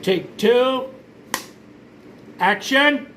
Take two. Action.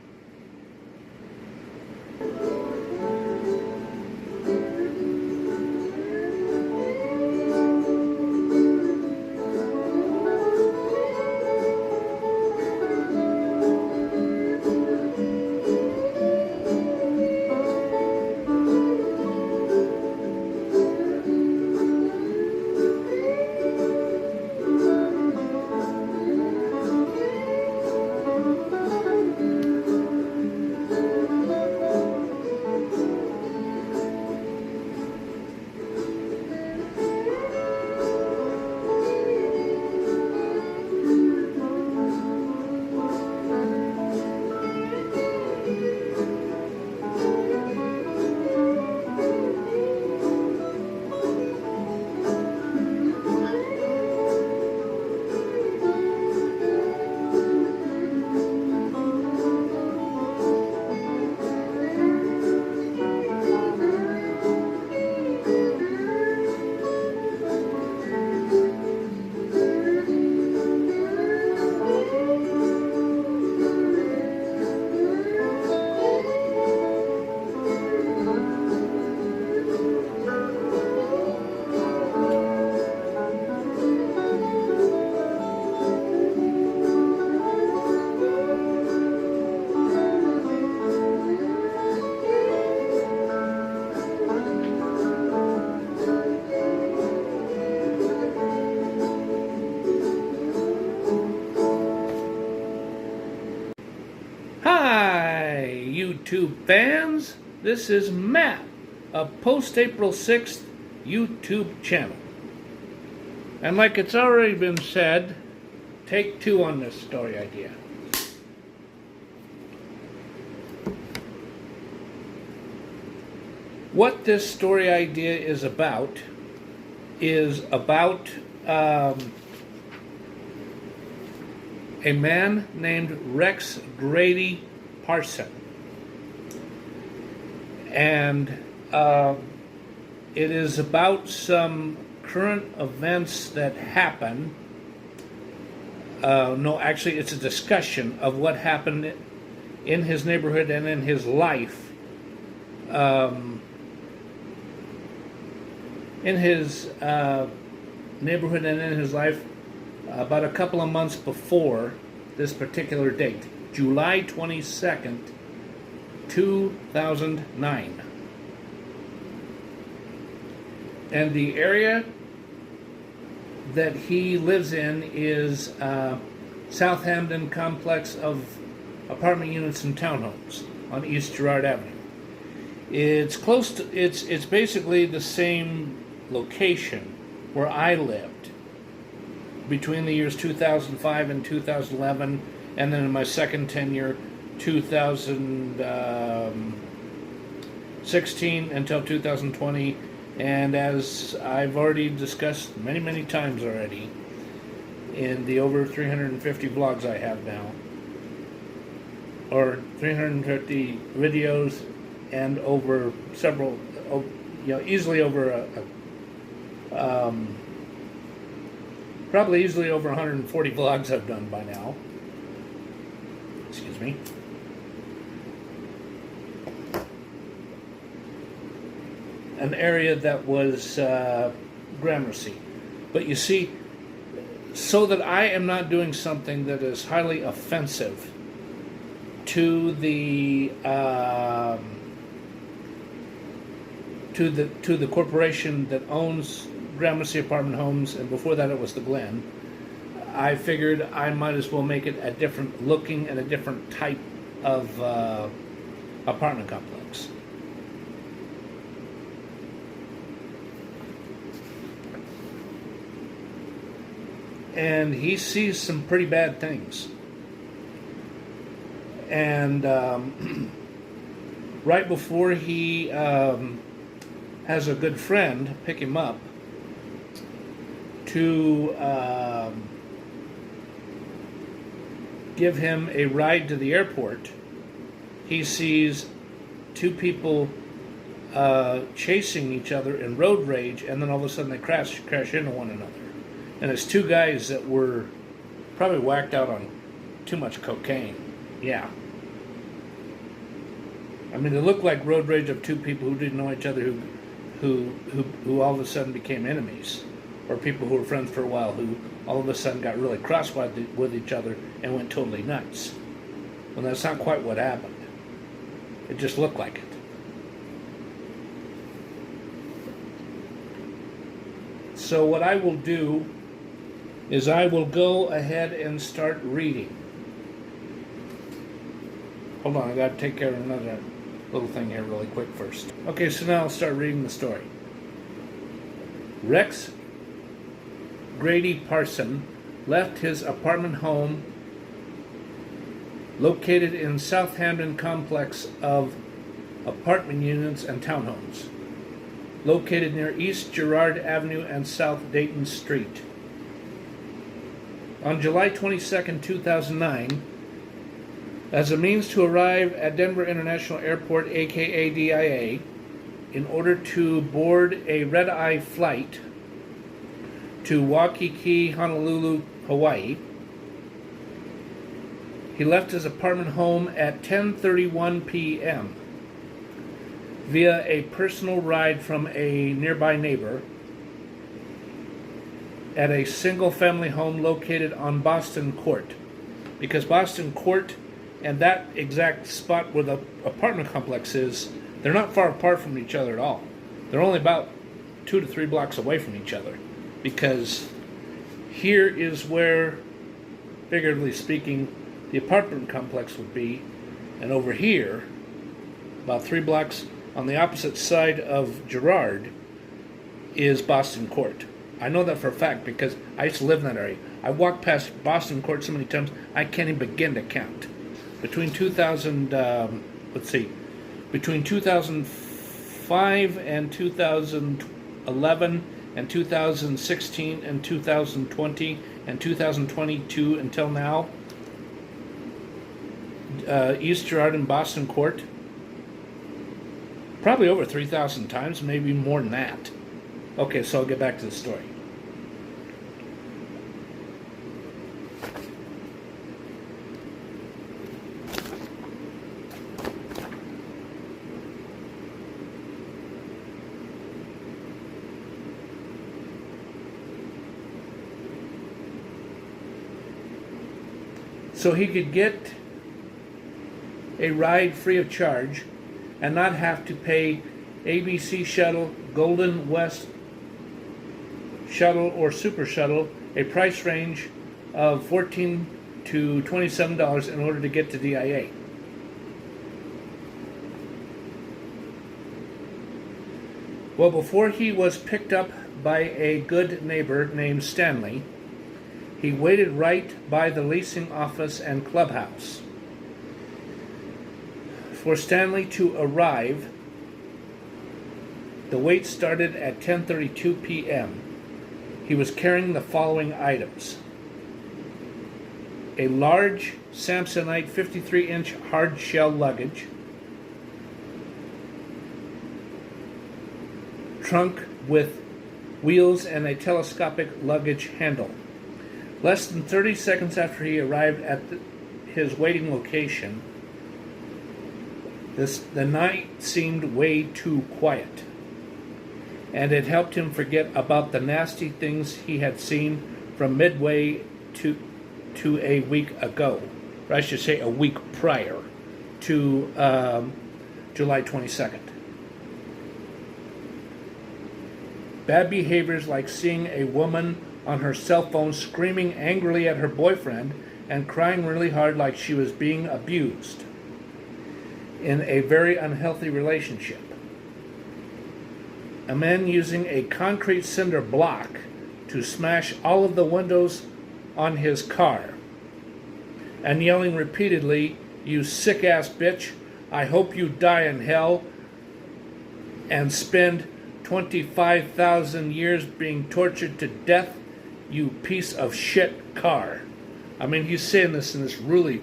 Hi, YouTube fans. This is Matt of Post April 6th YouTube channel. And like it's already been said, take two on this story idea. What this story idea is about a man named Rex Grady Parson. And it is about some current events that happen. No, actually, it's a discussion of what happened in his neighborhood and in his life. In his neighborhood and in his life about a couple of months before this particular date, July 22nd, 2009. And the area that he lives in is South Hamden complex of apartment units and townhomes on East Girard Avenue. It's close to, it's basically the same location where I lived between the years 2005 and 2011, and then in my second tenure, 2016 until 2020. And as I've already discussed many times already in the over 350 vlogs I have now, or 350 videos, and over several, easily over probably easily over 140 vlogs I've done by now. Excuse me. An area that was Gramercy. But you see, so that I am not doing something that is highly offensive to the to the corporation that owns Gramercy Apartment Homes, and before that it was the Glen, I figured I might as well make it a different looking and a different type of apartment complex. And he sees some pretty bad things. And right before he has a good friend pick him up to give him a ride to the airport, he sees two people chasing each other in road rage, and then all of a sudden they crash into one another. And it's two guys that were Probably whacked out on too much cocaine. Yeah. I mean, it looked like road rage of two people who didn't know each other, who all of a sudden became enemies, or people who were friends for a while who all of a sudden got really cross with each other and went totally nuts. Well, that's not quite what happened. It just looked like it. So what I will do is I will go ahead and start reading. Hold on, I got to take care of another little thing here really quick first. Okay, so now I'll start reading the story. Rex Grady Parson left his apartment home located in Southampton complex of apartment units and townhomes, located near East Girard Avenue and South Dayton Street. On July 22, 2009, as a means to arrive at Denver International Airport, aka D.I.A, in order to board a red-eye flight to WAIKIKI-HONOLULU, Hawaii, he left his apartment home at 10:31 p.m. via a personal ride from a nearby neighbor at a single-family home located on Boston Court. Because Boston Court and that exact spot where the apartment complex is, they're not far apart from each other at all. They're only about 2 to 3 blocks away from each other. Because here is where, figuratively speaking, the apartment complex would be, and over here, about 3 blocks on the opposite side of Girard, is Boston Court. I know that for a fact because I used to live in that area. I walked past Boston Court so many times I can't even begin to count. Between 2005 and 2011 and 2016 and 2020 and 2022 until now, East Girard and Boston Court, probably over 3,000 times, maybe more than that. Okay, so I'll get back to the story. So he could get a ride free of charge and not have to pay ABC Shuttle, Golden West Shuttle, or Super Shuttle a price range of $14 to $27 in order to get to D.I.A. Well, before he was picked up by a good neighbor named Stanley, he waited right by the leasing office and clubhouse. For Stanley to arrive, the wait started at 10:32 p.m. He was carrying the following items: a large Samsonite 53-inch hard shell luggage, trunk with wheels and a telescopic luggage handle. Less than 30 seconds after he arrived at his waiting location, the night seemed way too quiet, and it helped him forget about the nasty things he had seen from midway to a week ago, or I should say a week prior to July 22nd. Bad behaviors like seeing a woman on her cell phone screaming angrily at her boyfriend and crying really hard like she was being abused in a very unhealthy relationship. A man using a concrete cinder block to smash all of the windows on his car and yelling repeatedly, "You sick-ass bitch, I hope you die in hell and spend 25,000 years being tortured to death, you piece of shit car." I mean, he's saying this in this really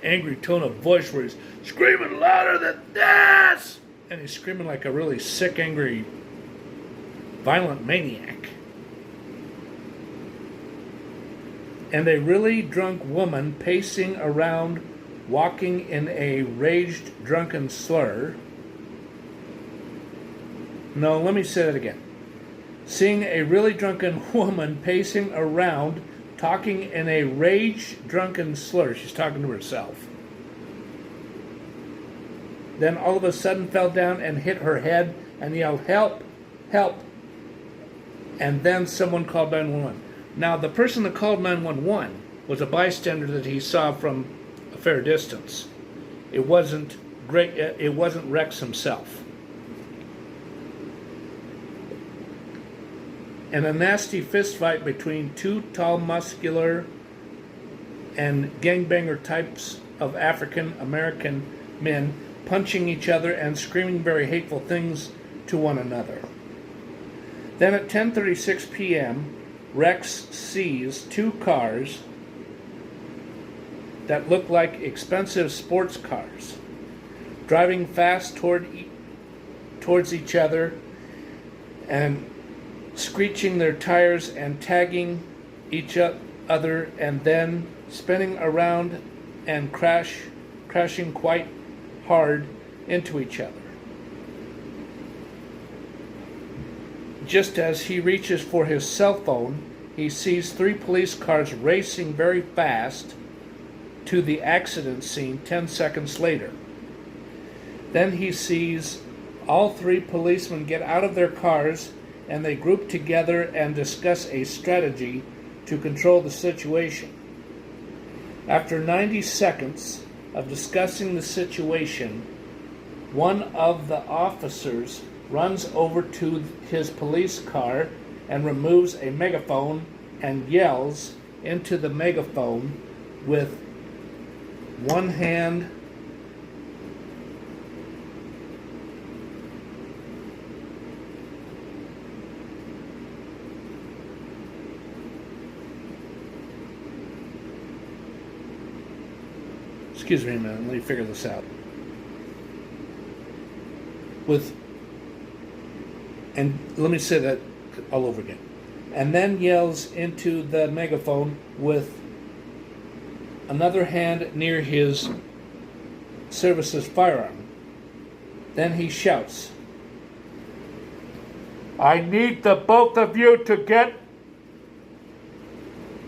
angry tone of voice where he's screaming louder than this, and he's screaming like a really sick, angry, violent maniac. and a really drunk woman pacing around, walking in a raged, drunken slur. No, let me say that again. Seeing a really drunken woman pacing around, talking in a raged, drunken slur. She's talking to herself. Then all of a sudden fell down and hit her head and yelled, "Help! Help!" And then someone called 911. Now, the person that called 911 was a bystander that he saw from a fair distance. It wasn't Rex himself. And a nasty fist fight between two tall, muscular, and gangbanger types of African American men punching each other and screaming very hateful things to one another. Then at 10:36 p.m., Rex sees two cars that look like expensive sports cars driving fast towards each other and screeching their tires and tagging each other, and then spinning around and crashing quite hard into each other. Just as he reaches for his cell phone, he sees three police cars racing very fast to the accident scene 10 seconds later. Then he sees all three policemen get out of their cars, and they group together and discuss a strategy to control the situation. After 90 seconds of discussing the situation, one of the officers runs over to his police car and removes a megaphone and yells into the megaphone with one hand Excuse me a minute, let me figure this out. And let me say that all over again. And then yells into the megaphone with another hand near his service's firearm. Then he shouts, "I need the both of you to get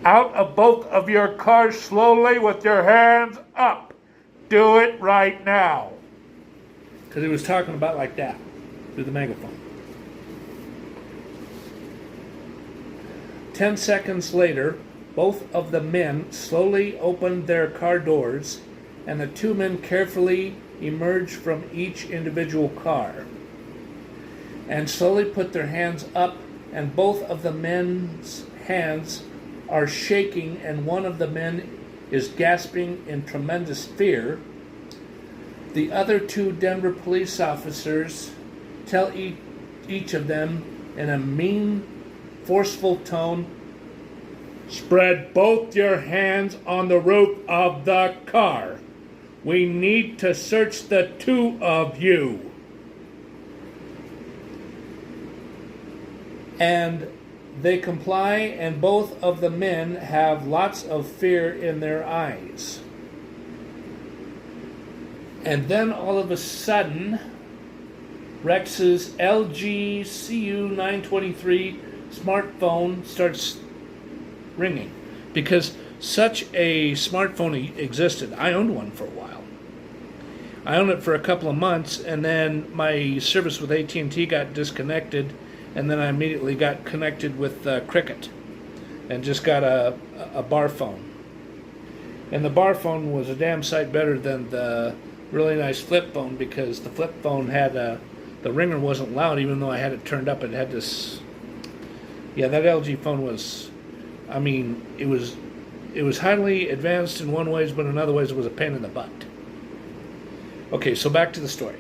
out of both of your cars slowly with your hands up. Do it right now." Because he was talking about like that through the megaphone. 10 seconds later, both of the men slowly opened their car doors, and the two men carefully emerged from each individual car and slowly put their hands up, and both of the men's hands are shaking, and one of the men is gasping in tremendous fear. The other two Denver police officers tell each of them in a mean, forceful tone, "Spread both your hands on the roof of the car. We need to search the two of you." And they comply, and both of the men have lots of fear in their eyes. And then all of a sudden, Rex's LG CU923 smartphone starts ringing, because such a smartphone existed. I owned one for a while. I owned it for a couple of months, and then my service with AT&T got disconnected, and then I immediately got connected with Cricket and just got a bar phone. And the bar phone was a damn sight better than the really nice flip phone, because the flip phone had the ringer wasn't loud, even though I had it turned up. It had this, yeah, that LG phone was, I mean, it was highly advanced in one ways, but in other ways it was a pain in the butt. Okay, so back to the story.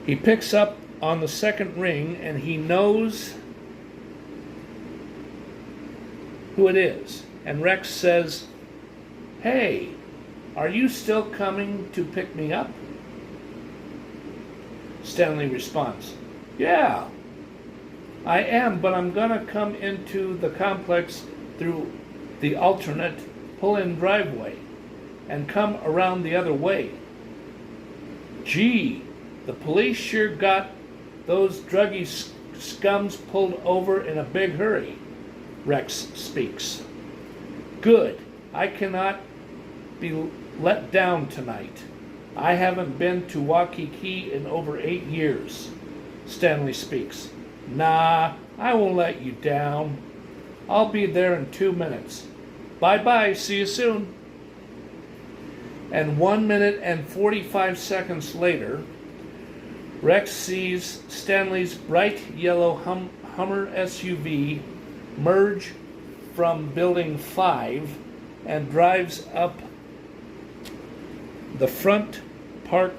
He picks up on the second ring, and he knows who it is. And Rex says, "Hey, are you still coming to pick me up?" Stanley responds, "Yeah, I am, but I'm gonna come into the complex through the alternate pull-in driveway and come around the other way. Gee, the police sure got those druggy scums pulled over in a big hurry, Rex speaks. Good. I cannot be let down tonight. I haven't been to Waikiki in over 8 years, Stanley speaks. Nah, I won't let you down. I'll be there in 2 minutes. Bye-bye, see you soon. And 1 minute and 45 seconds later, Rex sees Stanley's bright yellow Hummer SUV merge from Building 5 and drives up the front parking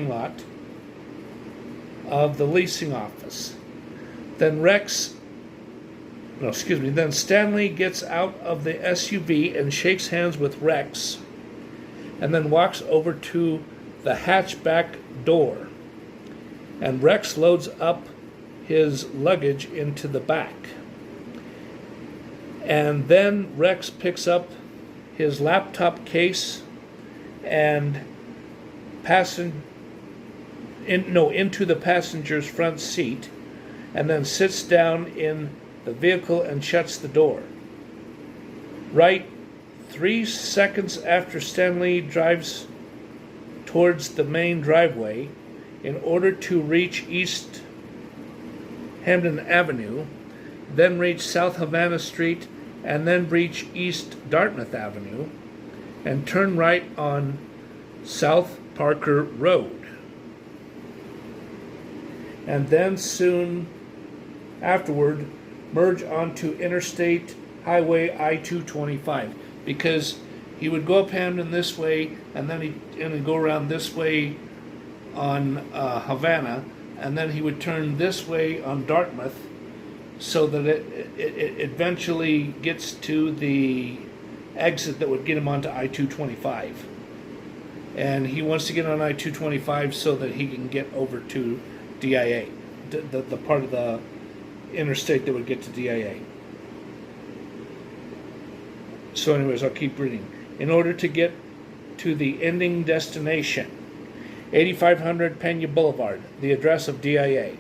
lot of the leasing office. Then Stanley gets out of the SUV and shakes hands with Rex, and then walks over to the hatchback door. And Rex loads up his luggage into the back. And then Rex picks up his laptop case and into the passenger's front seat, and then sits down in the vehicle and shuts the door. Right 3 seconds after Stanley drives towards the main driveway in order to reach East Hampden Avenue, then reach South Havana Street, and then reach East Dartmouth Avenue, and turn right on South Parker Road. And then soon afterward, merge onto Interstate Highway I-225, because he would go up Hampden this way, and then he'd go around this way on Havana, and then he would turn this way on Dartmouth, so that it eventually gets to the exit that would get him onto I-225. And he wants to get on I-225 so that he can get over to D.I.A, the part of the interstate that would get to D.I.A. So anyways, I'll keep reading. In order to get to the ending destination, 8500 Pena Boulevard, the address of D.I.A.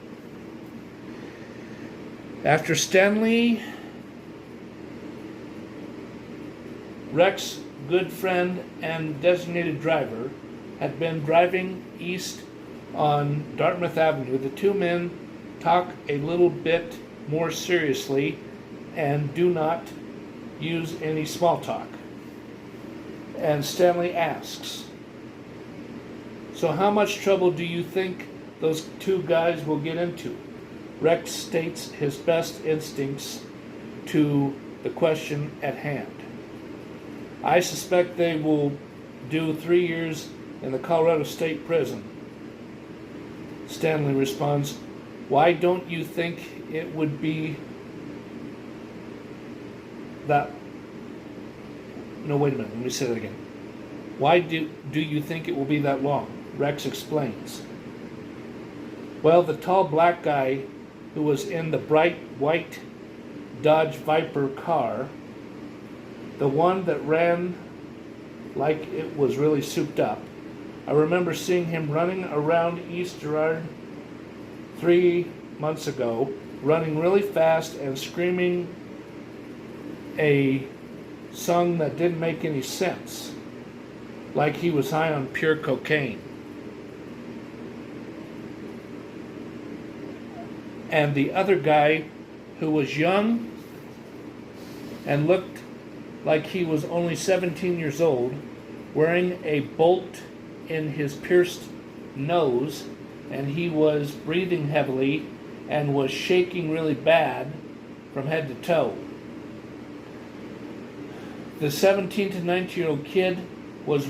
After Stanley, Rex, good friend and designated driver, had been driving east on Dartmouth Avenue, the two men talk a little bit more seriously and do not use any small talk. And Stanley asks, "So how much trouble do you think those two guys will get into?" Rex states his best instincts to the question at hand. "I suspect they will do 3 years in the Colorado State Prison." Stanley responds, "Why don't you think it would be that..." No, wait a minute, let me say that again. "Why do you think it will be that long?" Rex explains. "Well, the tall black guy who was in the bright white Dodge Viper car, the one that ran like it was really souped up, I remember seeing him running around East Girard 3 months ago, running really fast and screaming a song that didn't make any sense, like he was high on pure cocaine. And the other guy, who was young and looked like he was only 17 years old, wearing a bolt in his pierced nose, and he was breathing heavily and was shaking really bad from head to toe. The 17 to 19-year-old kid was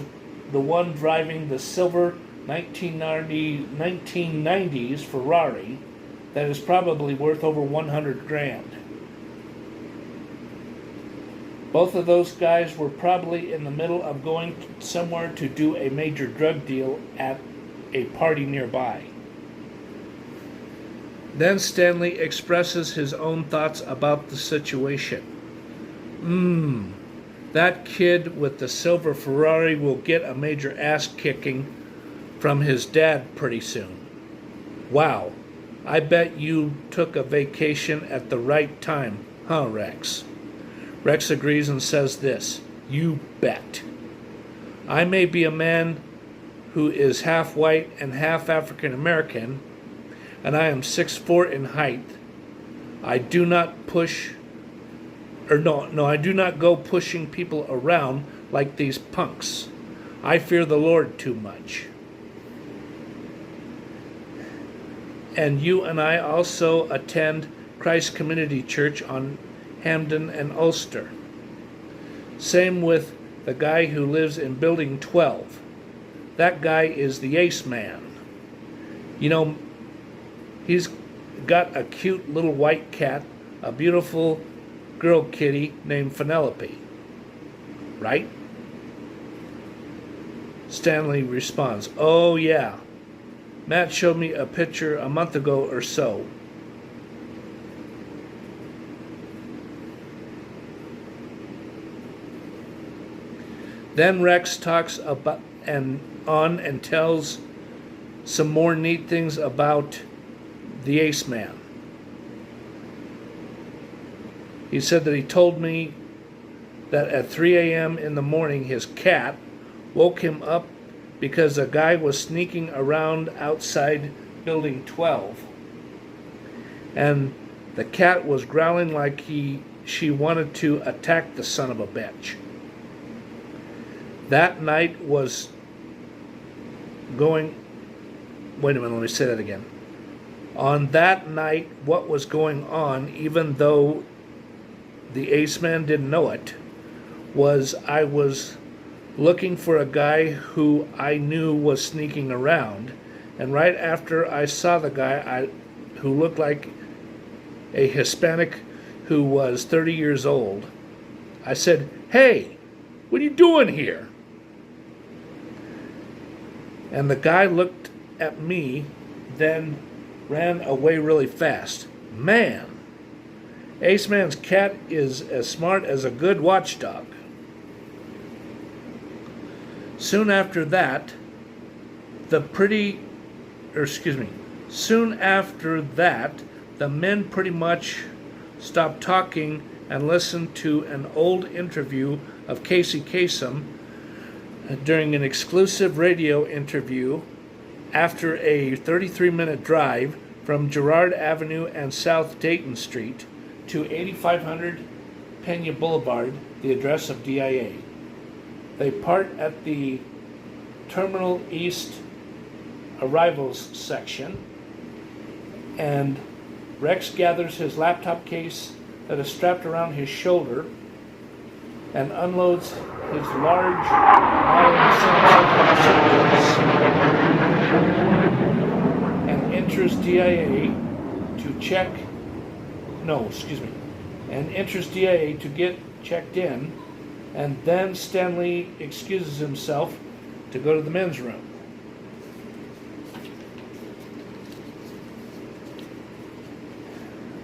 the one driving the silver 1990s Ferrari that is probably worth over 100 grand. Both of those guys were probably in the middle of going somewhere to do a major drug deal at a party nearby. Then Stanley expresses his own thoughts about the situation. That kid with the silver Ferrari will get a major ass kicking from his dad pretty soon. Wow, I bet you took a vacation at the right time, huh, Rex? Rex agrees and says this, you bet. I may be a man who is half white and half African American, and I am 6'4" in height. I do not I do not go pushing people around like these punks. I fear the Lord too much. And you and I also attend Christ Community Church on Hamden and Ulster. Same with the guy who lives in Building 12. That guy is the Ace Man. You know, he's got a cute little white cat, a beautiful girl kitty named Penelope. Right? Stanley responds, oh yeah. Matt showed me a picture a month ago or so. Then Rex talks about and tells some more neat things about the Ace Man. He said that he told me that at 3 a.m. in the morning his cat woke him up because a guy was sneaking around outside Building 12. And the cat was growling like she wanted to attack the son of a bitch. That night was going... Wait a minute, let me say that again. On that night, what was going on, even though the Ace Man didn't know it, was I was looking for a guy who I knew was sneaking around, and right after I saw the guy who looked like a Hispanic who was 30 years old, I said, hey, what are you doing here? And the guy looked at me, then ran away really fast. Man, Ace Man's cat is as smart as a good watchdog. Soon after that, the men pretty much stopped talking and listened to an old interview of Casey Kasem during an exclusive radio interview after a 33-minute drive from Girard Avenue and South Dayton Street to 8500 Pena Boulevard, the address of D.I.A. They part at the Terminal East Arrivals section, and Rex gathers his laptop case that is strapped around his shoulder and unloads his large and enters D.I.A. to get checked in, and then Stanley excuses himself to go to the men's room.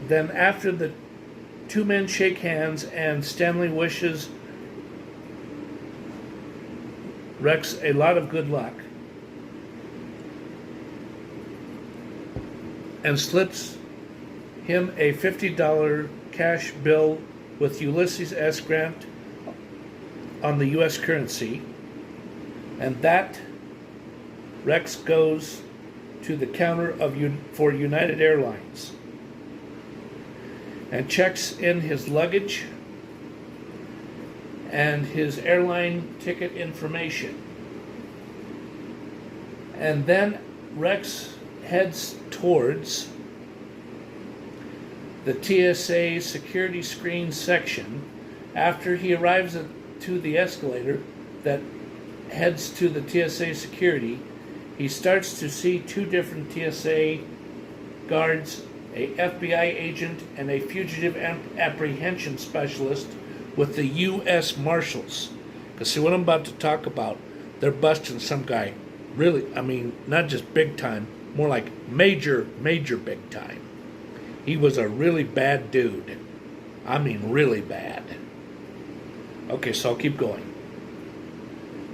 Then after the two men shake hands and Stanley wishes Rex a lot of good luck and slips him a $50 cash bill with Ulysses S. Grant on the U.S. currency, and that Rex goes to the counter for United Airlines and checks in his luggage and his airline ticket information. And then Rex heads towards the TSA security screen section. After he arrives to the escalator that heads to the TSA security, he starts to see two different TSA guards, a FBI agent, and a fugitive apprehension specialist with the U.S. Marshals. Because see what I'm about to talk about, they're busting some guy really, not just big time, more like major big time. He was a really bad dude. I mean, really bad. Okay, so I'll keep going.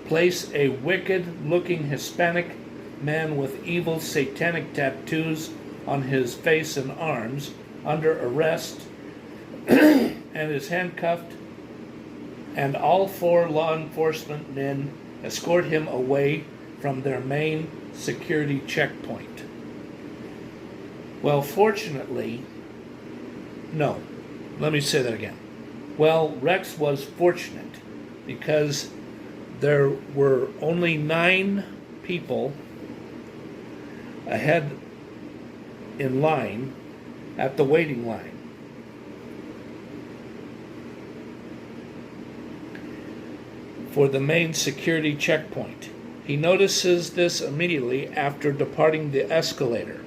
Place a wicked-looking Hispanic man with evil satanic tattoos on his face and arms under arrest and is handcuffed, and all 4 law enforcement men escort him away from their main security checkpoint. Well, fortunately, no, let me say that again. Well, Rex was fortunate because there were only 9 people ahead in line at the waiting line. For the main security checkpoint. He notices this immediately after departing the escalator,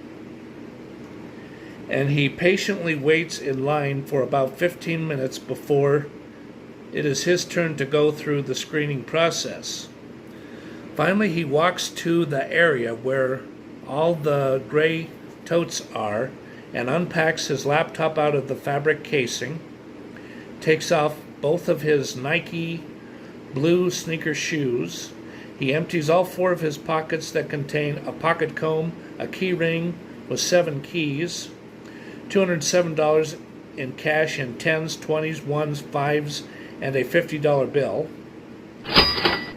and he patiently waits in line for about 15 minutes before it is his turn to go through the screening process. Finally, he walks to the area where all the gray totes are and unpacks his laptop out of the fabric casing, takes off both of his Nike blue sneaker shoes. He empties all 4 of his pockets that contain a pocket comb, a key ring with 7 keys, $207 in cash in 10s, 20s, 1s, 5s, and a $50 bill,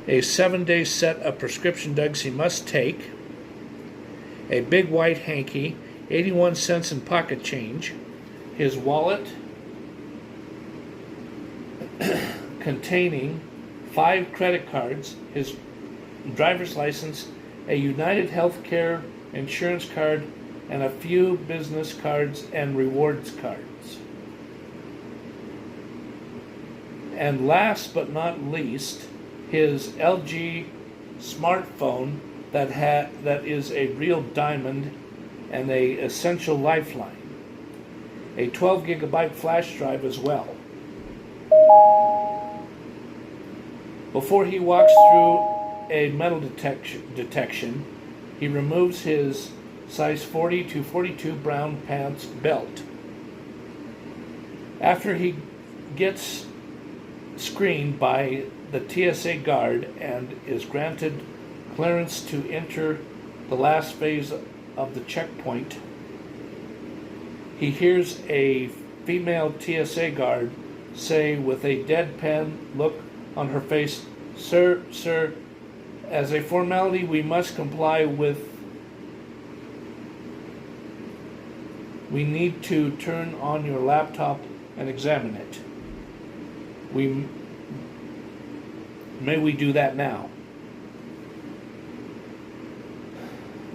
a 7-day set of prescription drugs he must take, a big white hanky, 81 cents in pocket change, his wallet containing 5 credit cards, his driver's license, a United Healthcare insurance card, and a few business cards and rewards cards. And last but not least, his LG smartphone that is a real diamond and a essential lifeline. A 12 gigabyte flash drive as well. Before he walks through a metal detection, he removes his size 40 to 42 brown pants belt. After he gets screened by the TSA guard and is granted clearance to enter the last phase of the checkpoint, he hears a female TSA guard say with a deadpan look on her face, Sir, as a formality we must comply with. We need to turn on your laptop and examine it. May we do that now?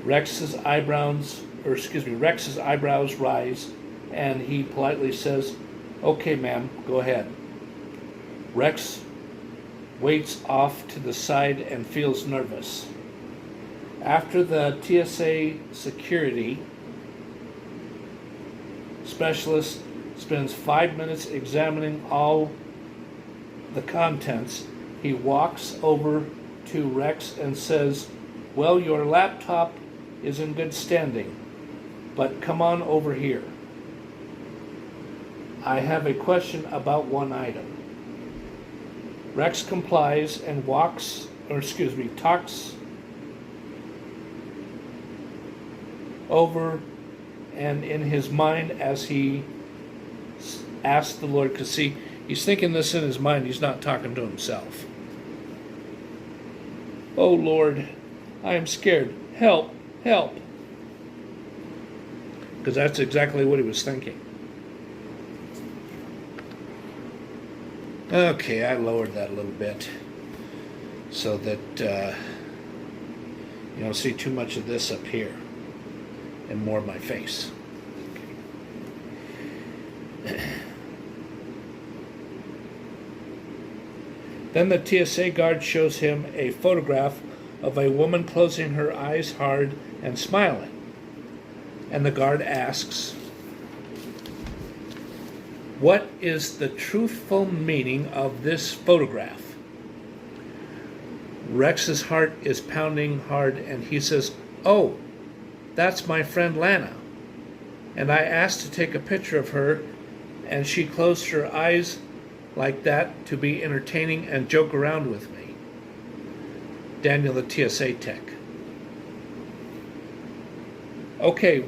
Rex's eyebrows rise, and he politely says, "Okay, ma'am, go ahead." Rex waits off to the side and feels nervous. After the TSA security specialist spends 5 minutes examining all the contents, he walks over to Rex and says, "Well, your laptop is in good standing, but come on over here. I have a question about one item." Rex complies and talks over and in his mind as he asks the Lord, because see, he's thinking this in his mind, he's not talking to himself. "Oh Lord, I am scared. Help, help." Because that's exactly what he was thinking. Okay, I lowered that a little bit so that you don't see too much of this up here and more of my face. Okay. Then the TSA guard shows him a photograph of a woman closing her eyes hard and smiling. And the guard asks, "What is the truthful meaning of this photograph?" Rex's heart is pounding hard and he says, "Oh, that's my friend Lana." and I asked to take a picture of her, and she closed her eyes like that to be entertaining and joke around with me. Daniel, the TSA tech. Okay,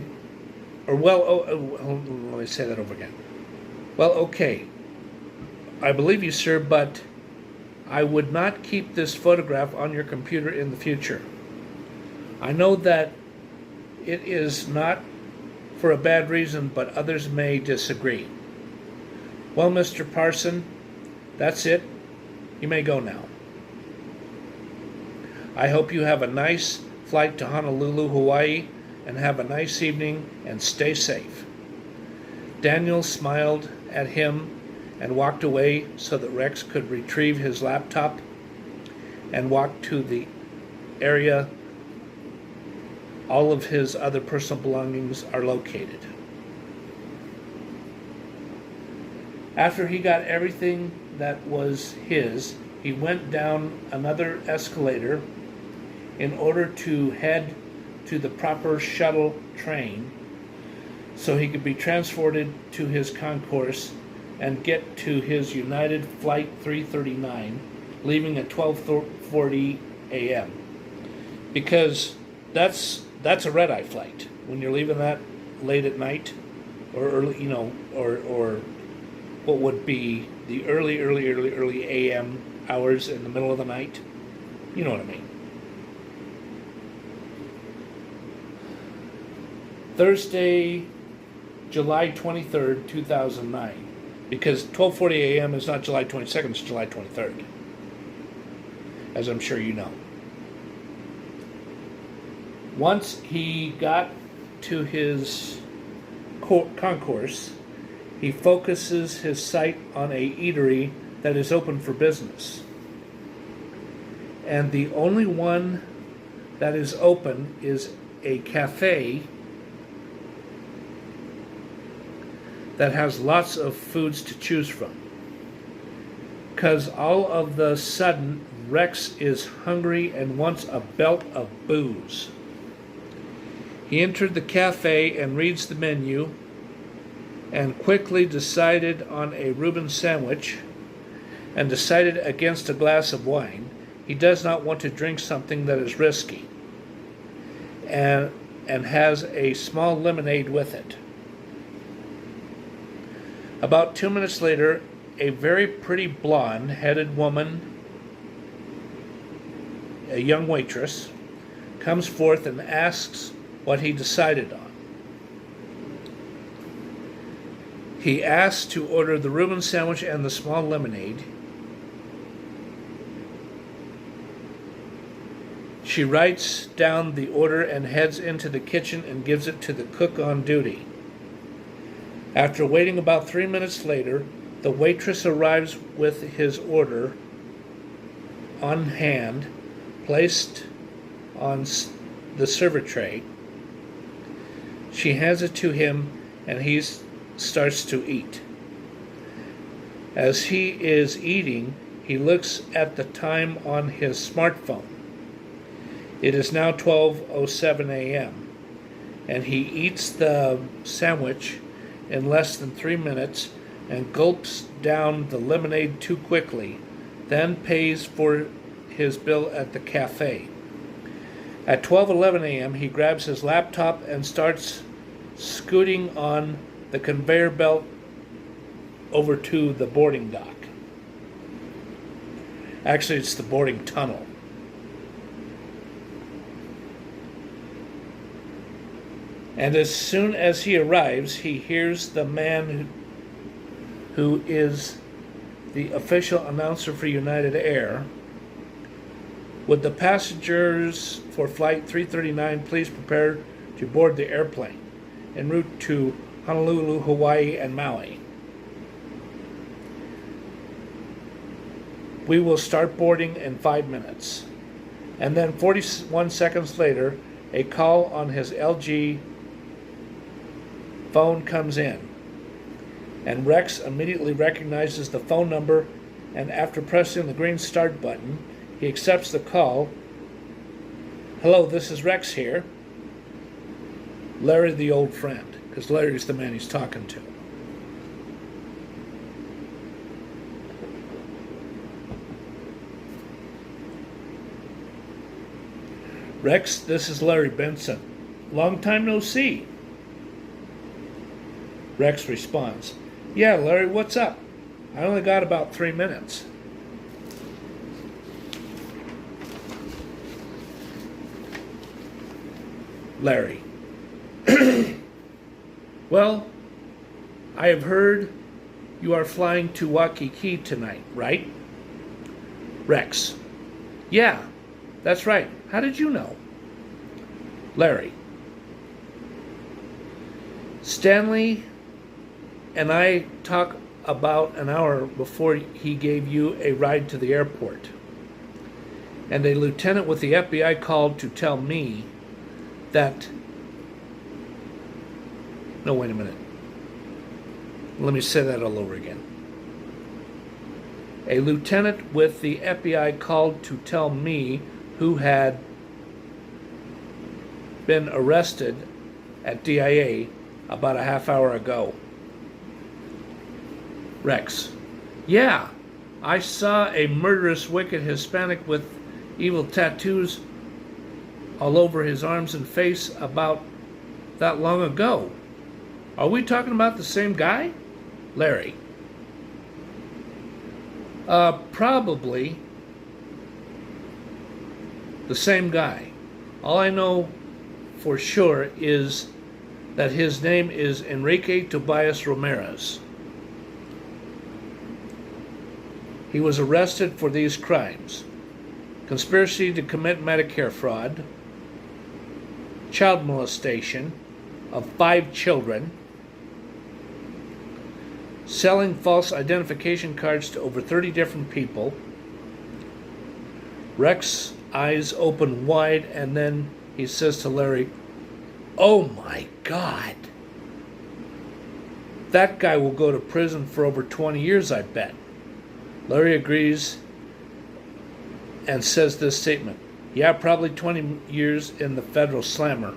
or well, let me say that over again. Well, okay, I believe you, sir, but I would not keep this photograph on your computer in the future. I know that it is not for a bad reason, but others may disagree. Well, Mr. Parson, that's it. You may go now. I hope you have a nice flight to Honolulu, Hawaii, and have a nice evening and stay safe. Daniel smiled at him and walked away so that Rex could retrieve his laptop and walk to the area all of his other personal belongings are located. After he got everything that was his, he went down another escalator in order to head to the proper shuttle train so he could be transported to his concourse and get to his United Flight 339, leaving at 12:40 a.m. Because that's a red-eye flight. When you're leaving that late at night, or early, or what would be the early a.m. hours in the middle of the night. You know what I mean. Thursday, July 23rd, 2009. Because 12:40 a.m. is not July 22nd, it's July 23rd. As I'm sure you know. Once he got to his concourse, he focuses his sight on a eatery that is open for business. And the only one that is open is a cafe that has lots of foods to choose from. Because all of the sudden, Rex is hungry and wants a belt of booze. He entered the cafe and reads the menu and quickly decided on a Reuben sandwich and decided against a glass of wine. He does not want to drink something that is risky and has a small lemonade with it. About 2 minutes later, a very pretty blonde-headed woman, a young waitress, comes forth and asks what he decided on. He asks to order the Reuben sandwich and the small lemonade. She writes down the order and heads into the kitchen and gives it to the cook on duty. After waiting about 3 minutes later, the waitress arrives with his order on hand, placed on the server tray. She hands it to him and he starts to eat. As he is eating, he looks at the time on his smartphone. It is now 12:07 a.m. and he eats the sandwich in less than 3 minutes and gulps down the lemonade too quickly, then pays for his bill at the cafe. At 12:11 a.m., he grabs his laptop and starts scooting on the conveyor belt over to the boarding dock. Actually, it's the boarding tunnel. And as soon as he arrives, he hears the man who is the official announcer for United Air. Would the passengers for Flight 339 please prepare to board the airplane en route to Honolulu, Hawaii, and Maui? We will start boarding in 5 minutes. And then 41 seconds later, a call on his LG phone comes in, and Rex immediately recognizes the phone number, and after pressing the green start button, he accepts the call. Hello, this is Rex here. Larry, the old friend, because Larry's the man he's talking to. Rex, this is Larry Benson. Long time no see. Rex responds, yeah, Larry, what's up? I only got about 3 minutes. Larry, well, I have heard you are flying to Waikiki tonight, right? Rex, yeah, that's right. How did you know? Larry, Stanley and I talked about an hour before he gave you a ride to the airport. And a lieutenant with the FBI called to tell me that... No, wait a minute. Let me say that all over again. A lieutenant with the FBI called to tell me who had been arrested at D.I.A. about a half hour ago. Rex, yeah, I saw a murderous, wicked Hispanic with evil tattoos all over his arms and face about that long ago. Are we talking about the same guy? Larry, probably the same guy. All I know for sure is that his name is Enrique Tobias Ramirez. He was arrested for these crimes: conspiracy to commit Medicare fraud, child molestation of 5 children, selling false identification cards to over 30 different people. Rex's eyes open wide, and then he says to Larry, "Oh my God. That guy will go to prison for over 20 years, I bet." Larry agrees and says this statement, "Yeah, probably 20 years in the federal slammer.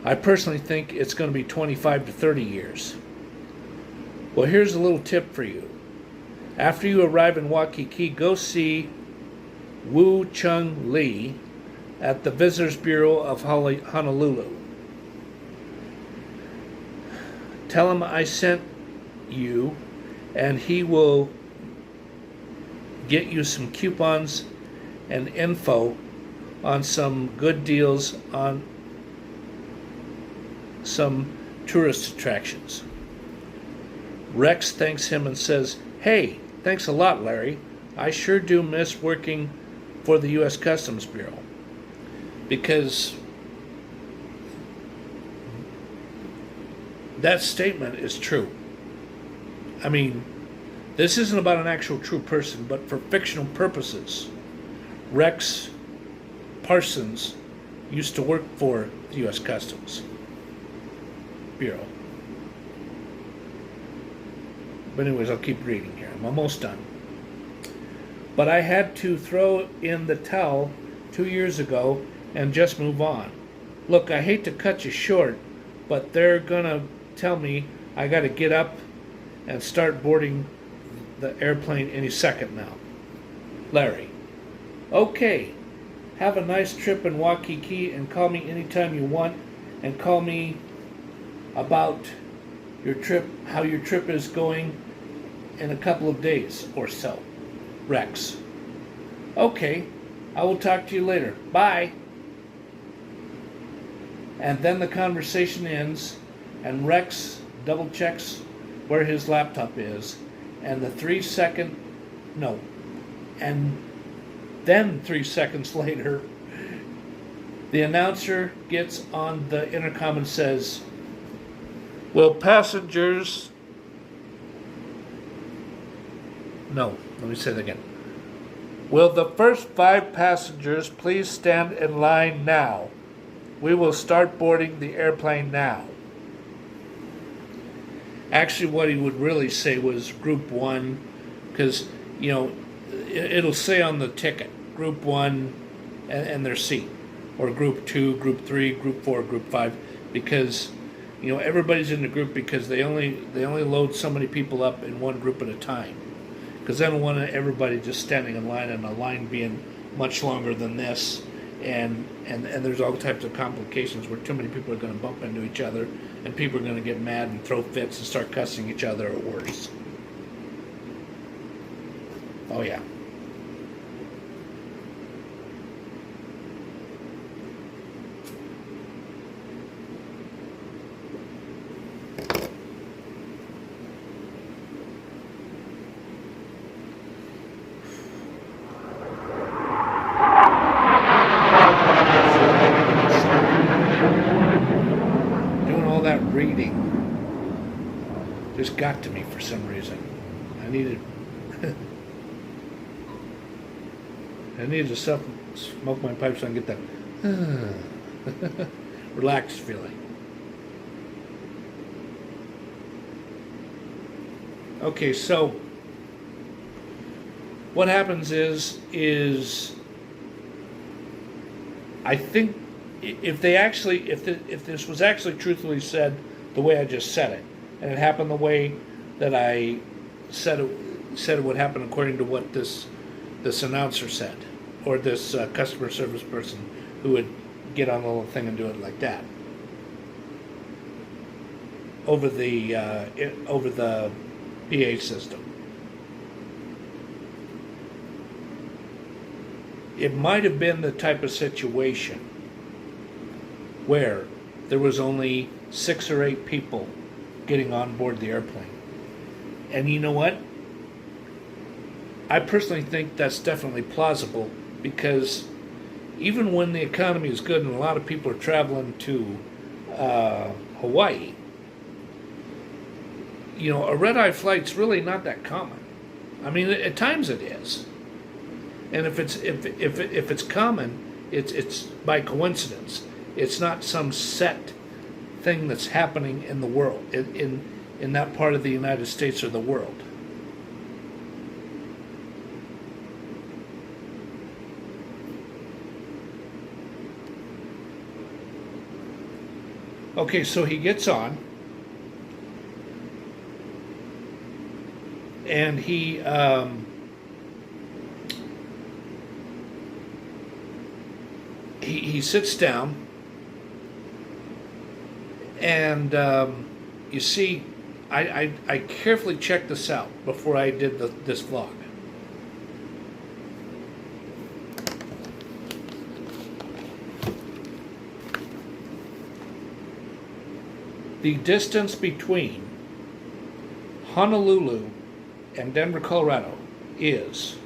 I personally think it's going to be 25 to 30 years. Well, here's a little tip for you. After you arrive in Waikiki, go see Woo Chung Lee at the Visitors Bureau of Honolulu. Tell him I sent you, and he will get you some coupons and info on some good deals on some tourist attractions." Rex thanks him and says, "Hey, thanks a lot, Larry. I sure do miss working for the U.S. Customs Bureau." Because that statement is true. I mean, this isn't about an actual true person, but for fictional purposes, Rex Parsons used to work for the U.S. Customs Bureau. But anyways, I'll keep reading here. I'm almost done. "But I had to throw in the towel 2 years ago and just move on. Look, I hate to cut you short, but they're gonna tell me I gotta get up and start boarding the airplane any second now." Larry, "Okay, have a nice trip in Waikiki and call me anytime you want, and call me about your trip, how your trip is going in a couple of days or so." Rex, "Okay, I will talk to you later. Bye." And then the conversation ends, and Rex double checks where his laptop is, and then 3 seconds later, the announcer gets on the intercom and says, "Will passengers..." No, let me say that again. "Will the first 5 passengers please stand in line now? We will start boarding the airplane now." Actually, what he would really say was Group 1, because, it'll say on the ticket, Group 1 and their seat, or Group 2, Group 3, Group 4, Group 5. because everybody's in the group because they only load so many people up in one group at a time, because they don't want everybody just standing in line and the line being much longer than this, and there's all types of complications where too many people are going to bump into each other, and people are going to get mad and throw fits and start cussing each other or worse. Oh yeah. Reading just got to me for some reason. I needed to smoke my pipe so I can get that relaxed feeling. Okay, so what happens is I think if this was actually truthfully said the way I just said it, and it happened the way that I said it would happen according to what this announcer said, or this customer service person who would get on the little thing and do it like that over the PA system, it might have been the type of situation where there was only 6 or 8 people getting on board the airplane. And you know what? I personally think that's definitely plausible, because even when the economy is good and a lot of people are traveling to Hawaii, a red-eye flight's really not that common. I mean, at times it is. And if it's common, it's by coincidence. It's not some set thing that's happening in the world, in that part of the United States or the world. Okay, so he gets on, and he sits down. And you see, I carefully checked this out before I did this vlog. The distance between Honolulu and Denver, Colorado is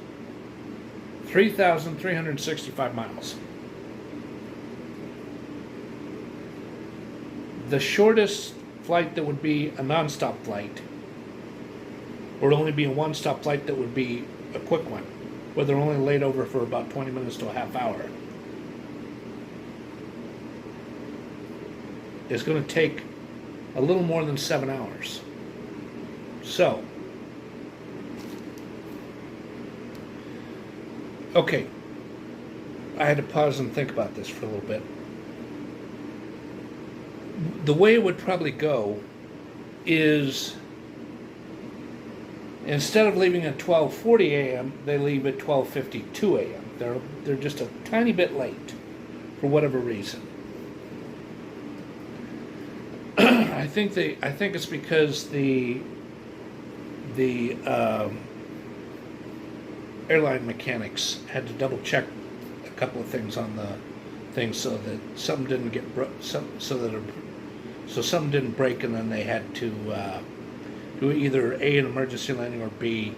3,365 miles. The shortest flight that would be a non-stop flight would only be a one-stop flight that would be a quick one, where they're only laid over for about 20 minutes to a half hour. It's going to take a little more than 7 hours. So, okay, I had to pause and think about this for a little bit. The way it would probably go is, instead of leaving at 12:40 a.m., they leave at 12:52 a.m. They're just a tiny bit late for whatever reason. I think it's because the airline mechanics had to double check a couple of things on the thing so that something didn't get so something didn't break, and then they had to do either A, an emergency landing, or B,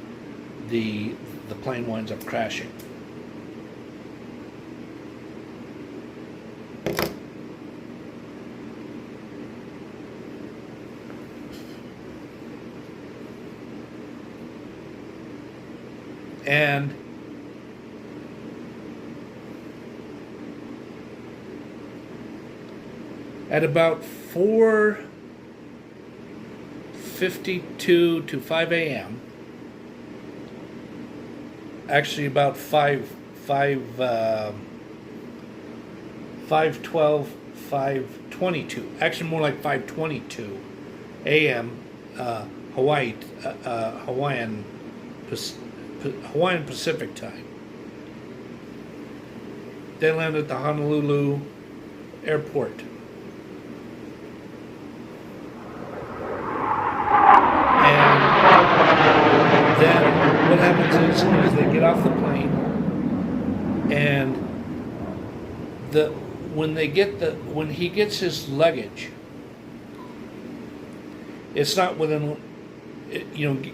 the plane winds up crashing. And at about 4:52 to 5 a.m., actually about 5:12, 5:22, actually more like 5:22 a.m. Hawaiian Pacific time. They land at the Honolulu airport. And then what happens is they get off the plane, and when he gets his luggage, it's not within,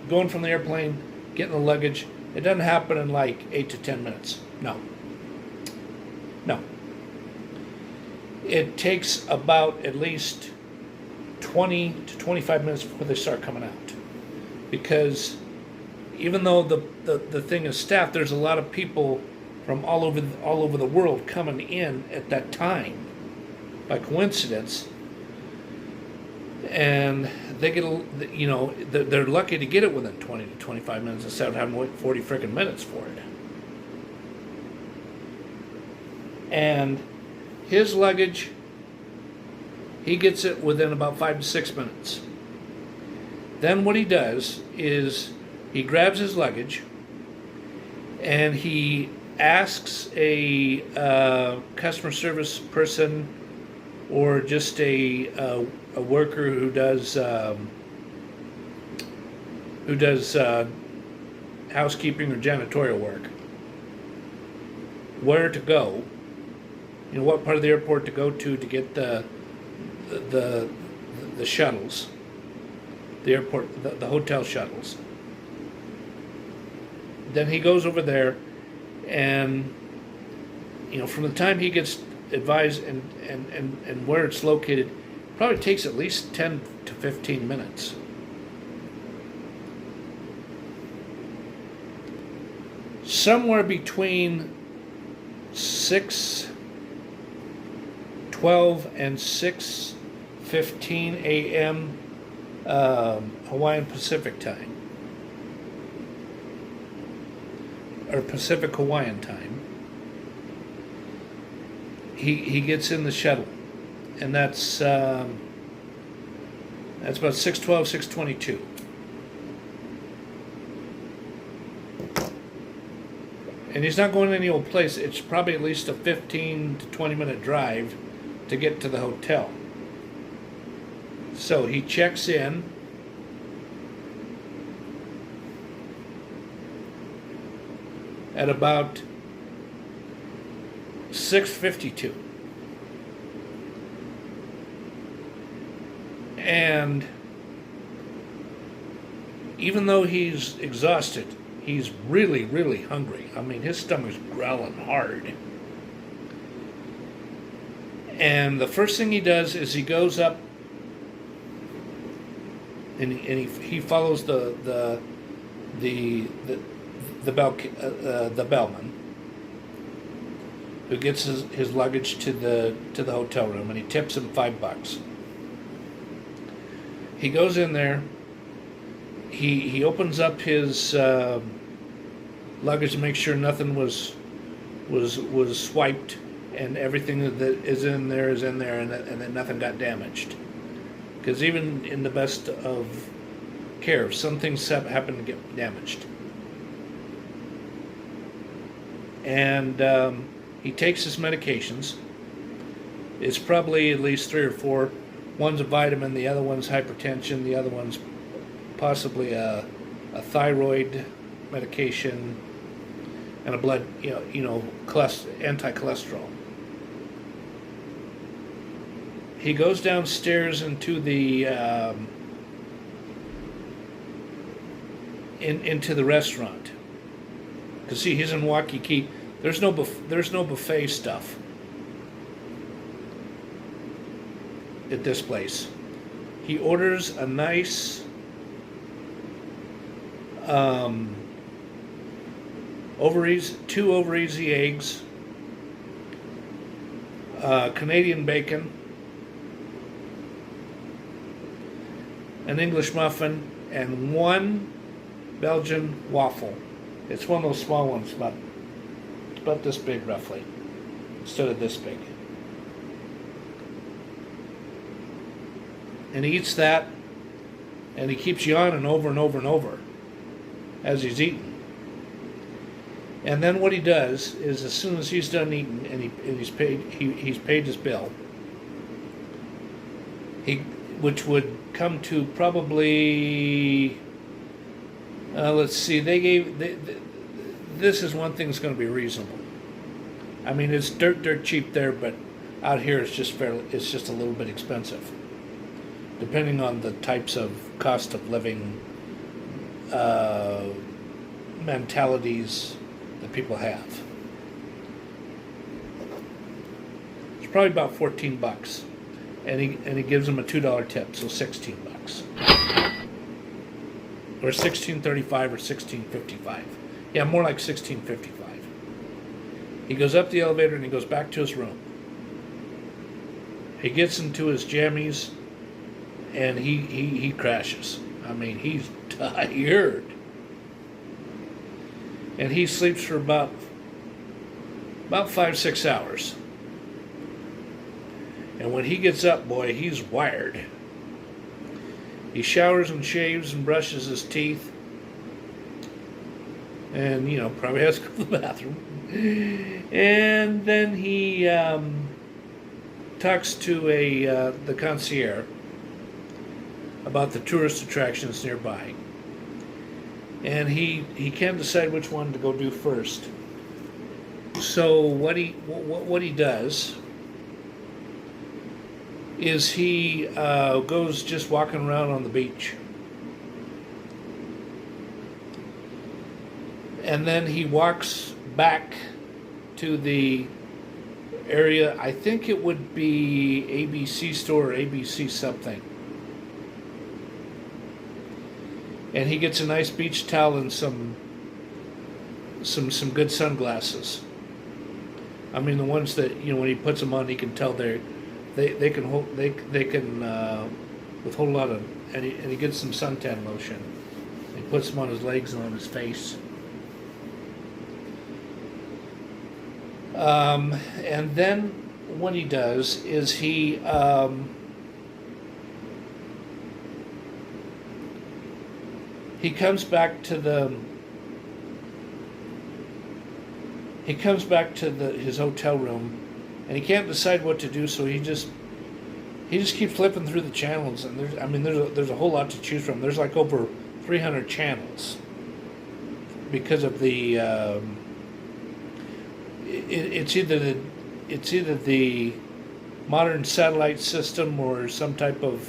going from the airplane, getting the luggage, it doesn't happen in like 8 to 10 minutes. No. It takes about at least 20 to 25 minutes before they start coming out. Because even though the thing is staffed, there's a lot of people from all over the world coming in at that time by coincidence, and they get they're lucky to get it within 20 to 25 minutes instead of having to wait 40 freaking minutes for it. And his luggage, he gets it within about 5 to 6 minutes. Then what he does is he grabs his luggage and he asks a customer service person or just a worker who does housekeeping or janitorial work where to go, what part of the airport to go to get the shuttles, the airport, the hotel shuttles. Then he goes over there, and from the time he gets advised and where it's located, probably takes at least 10 to 15 minutes. Somewhere between 6:12 and 6:15 a.m. Hawaiian Pacific time, or Pacific Hawaiian time, he gets in the shuttle, and that's about 6:12, 6:22. And he's not going to any old place. It's probably at least a 15 to 20 minute drive to get to the hotel. So he checks in at about 6:52. And even though he's exhausted, he's really, really hungry. I mean, his stomach's growling hard. And the first thing he does is he goes up and he follows the bellman who gets his luggage to the hotel room, and he tips him $5. He goes in there. He opens up his luggage to make sure nothing was swiped, and everything that is in there, and that nothing got damaged. Because even in the best of care, some things happen to get damaged. And he takes his medications. It's probably at least 3 or 4. One's a vitamin, the other one's hypertension, the other one's possibly a thyroid medication, and a blood, anti-cholesterol. He goes downstairs into the into the restaurant. Cause see, he's in Waikiki. There's no buffet stuff at this place. He orders a nice two over easy eggs, Canadian bacon, an English muffin, and one Belgian waffle. It's one of those small ones, about this big roughly, instead of this big. and he eats that, and he keeps yawning over and over and over as he's eating. And then what he does is, as soon as he's done eating and he's paid his bill, which would come to probably, let's see, this is one thing that's going to be reasonable. I mean, it's dirt cheap there, but out here it's just a little bit expensive, depending on the types of cost of living mentalities that people have. It's probably about $14, and he gives them a $2 tip, so $16, or $16.35 or $16.55. Yeah, more like $16.55. He goes up the elevator and he goes back to his room. He gets into his jammies and he crashes. I mean, he's tired. And he sleeps for about 5-6 hours. And when he gets up, boy, he's wired. He showers and shaves and brushes his teeth. And, probably has to go to the bathroom. And then he talks to the concierge about the tourist attractions nearby. And he can't decide which one to go do first. So what he does is he goes just walking around on the beach. And then he walks back to the area, I think it would be ABC store or ABC something. And he gets a nice beach towel and some good sunglasses. I mean, the ones that, when he puts them on, he can tell they can withhold a lot of, and he gets some suntan lotion. He puts them on his legs and on his face. And then what he does is he comes back to his hotel room, and he can't decide what to do, so he just keeps flipping through the channels, and there's a whole lot to choose from. There's like over 300 channels because of the it's either the modern satellite system or some type of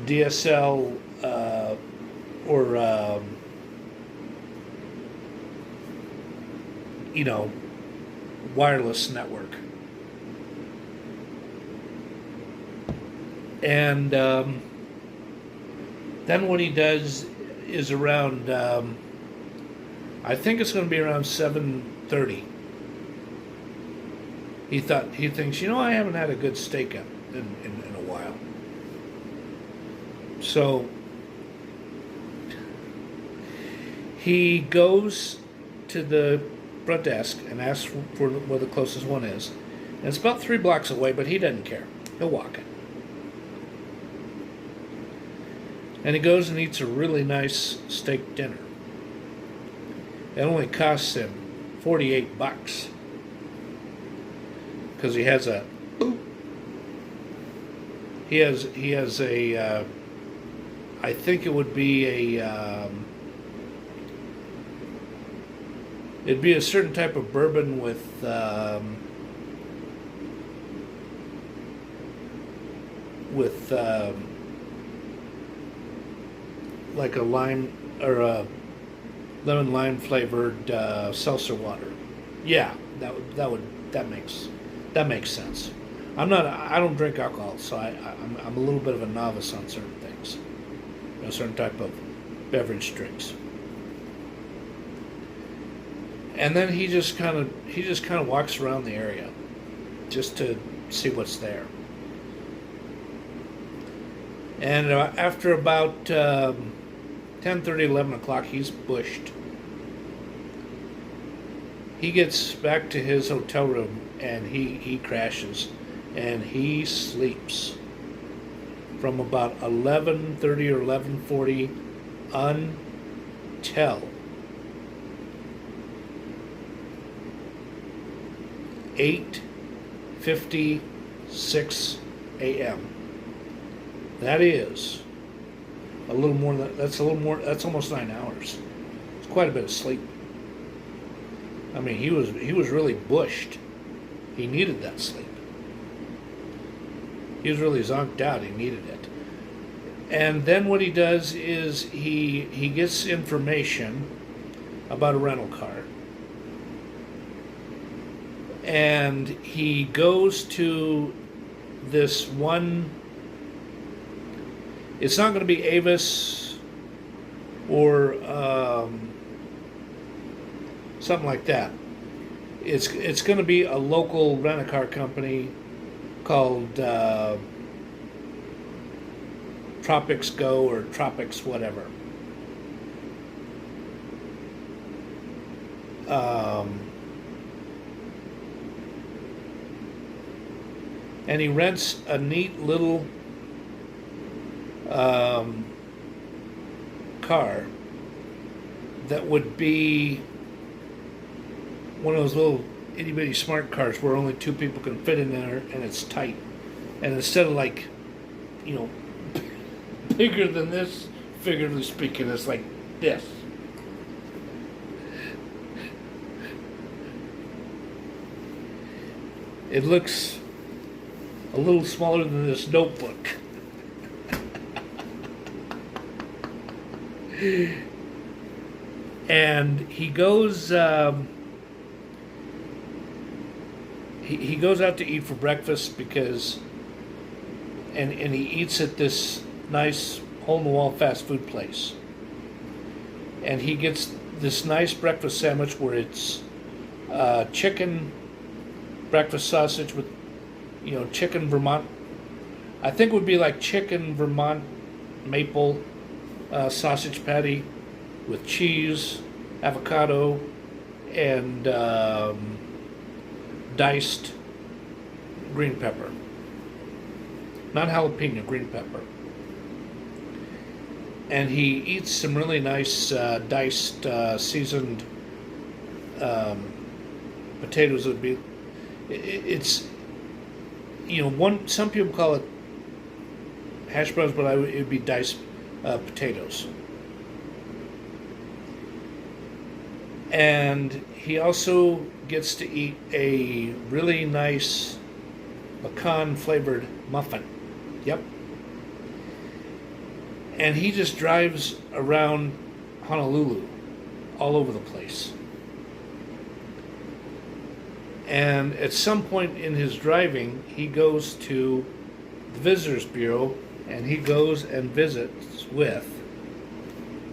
DSL or wireless network. And then what he does is around I think it's going to be around 7:30. He thinks, I haven't had a good steak in a while. So he goes to the front desk and asks for where the closest one is. And it's about 3 blocks away, but he doesn't care. He'll walk it. And he goes and eats a really nice steak dinner. It only costs him $48 because he has a I think it would be it'd be a certain type of bourbon with like a lime or a lemon lime flavored seltzer water. Yeah, that makes sense. I don't drink alcohol, so I'm a little bit of a novice on certain things, a certain type of beverage drinks. And then he just kind of walks around the area, just to see what's there. And after about 10:30, 11 o'clock, he's bushed. He gets back to his hotel room and he crashes, and he sleeps from about 11:30 or 11:40 until 8:56 a.m. That is a little more than that's almost 9 hours. It's quite a bit of sleep. I mean, he was really bushed. He needed that sleep. He was really zonked out. He needed it. And then what he does is he gets information about a rental car. And he goes to this one. It's not going to be Avis or something like that. It's going to be a local rent-a-car company called Tropics Go or Tropics whatever. And he rents a neat little car that would be one of those little itty-bitty smart cars where only two people can fit in there, and it's tight. And instead of bigger than this, figuratively speaking, it's like this. It looks a little smaller than this notebook. And he goes he goes out to eat for breakfast because and he eats at this nice hole-in-the-wall fast food place. And he gets this nice breakfast sandwich where it's chicken breakfast sausage with chicken Vermont. I think it would be like chicken Vermont maple sausage patty with cheese, avocado, and diced green pepper. Not jalapeno, green pepper. And he eats some really nice diced seasoned potatoes. Would be it's some people call it hash browns, but it would be diced potatoes. And he also gets to eat a really nice pecan flavored muffin. Yep. And he just drives around Honolulu all over the place. And at some point in his driving, he goes to the Visitors Bureau and he goes and visits with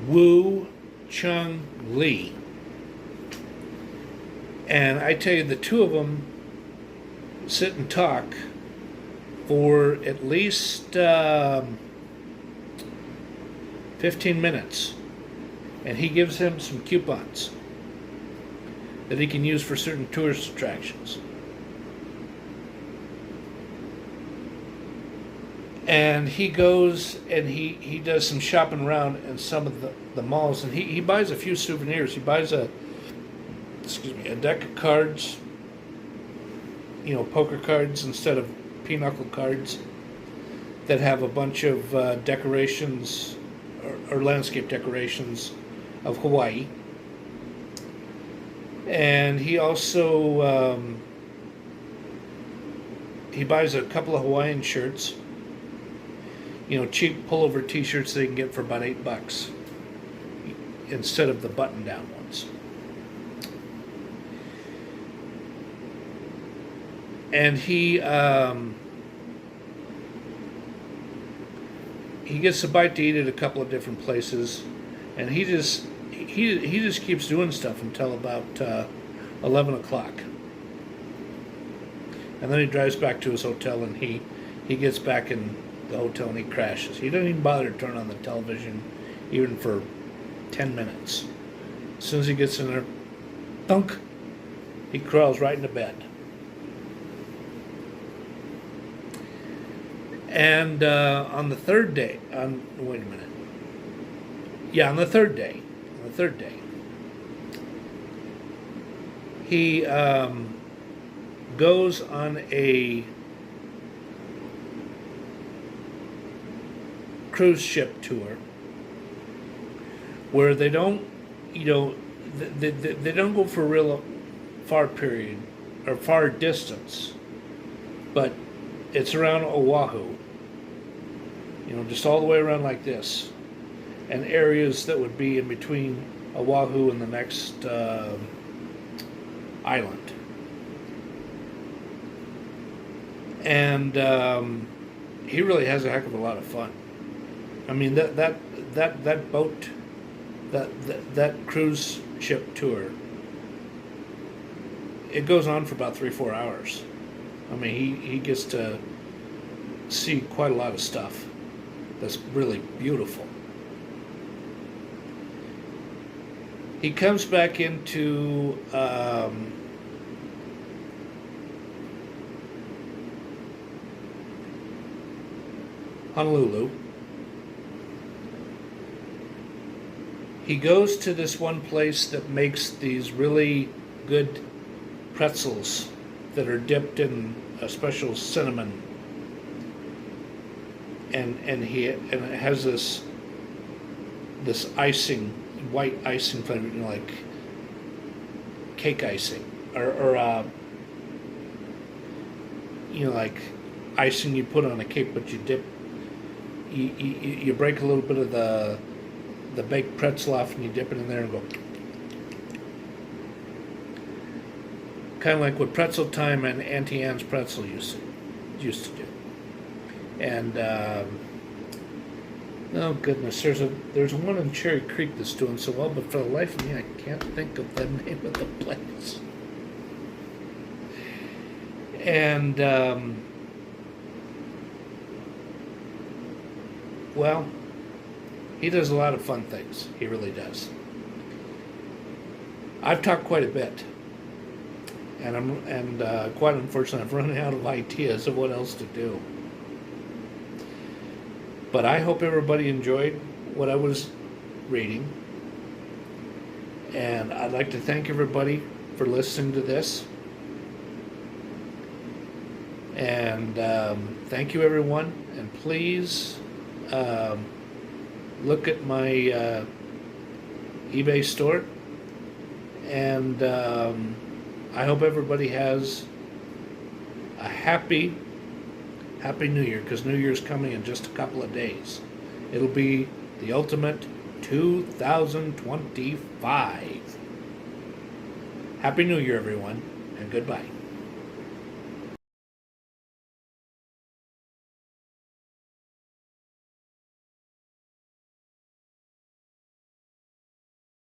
Woo Chung Lee. And I tell you, the two of them sit and talk for at least 15 minutes. And he gives him some coupons that he can use for certain tourist attractions. And he goes and he does some shopping around in some of the malls, and he buys a few souvenirs. He buys a deck of cards, poker cards instead of pinochle cards that have a bunch of decorations or landscape decorations of Hawaii. And he also he buys a couple of Hawaiian shirts, cheap pullover t-shirts they can get for about $8 instead of the button-down ones. And he gets a bite to eat at a couple of different places, and he just keeps doing stuff until about 11 o'clock. And then he drives back to his hotel, and he gets back in the hotel and he crashes. He doesn't even bother to turn on the television even for 10 minutes. As soon as he gets in there, thunk, he crawls right into bed. And on the third day, wait a minute. Yeah, on the third day, he goes on a cruise ship tour where they don't, they don't go for a real far period or far distance, but it's around Oahu, just all the way around like this, and areas that would be in between Oahu and the next island. And he really has a heck of a lot of fun. I mean, that boat, that cruise ship tour, it goes on for about 3-4 hours. I mean, he gets to see quite a lot of stuff that's really beautiful. He comes back into Honolulu. He goes to this one place that makes these really good pretzels that are dipped in a special cinnamon, and it has this icing, white icing flavor, like cake icing, or like icing you put on a cake, but you dip, you break a little bit of the baked pretzel off and you dip it in there and go. Kind of like what Pretzel Time and Auntie Anne's Pretzel used to do. And oh goodness, there's one in Cherry Creek that's doing so well, but for the life of me, I can't think of the name of the place. And well, he does a lot of fun things. He really does. I've talked quite a bit. And quite unfortunately, I've run out of ideas of what else to do. But I hope everybody enjoyed what I was reading. And I'd like to thank everybody for listening to this. And thank you, everyone. And please look at my eBay store. And I hope everybody has a happy New Year, because New Year's coming in just a couple of days. It'll be the ultimate 2025. Happy New Year, everyone, and goodbye.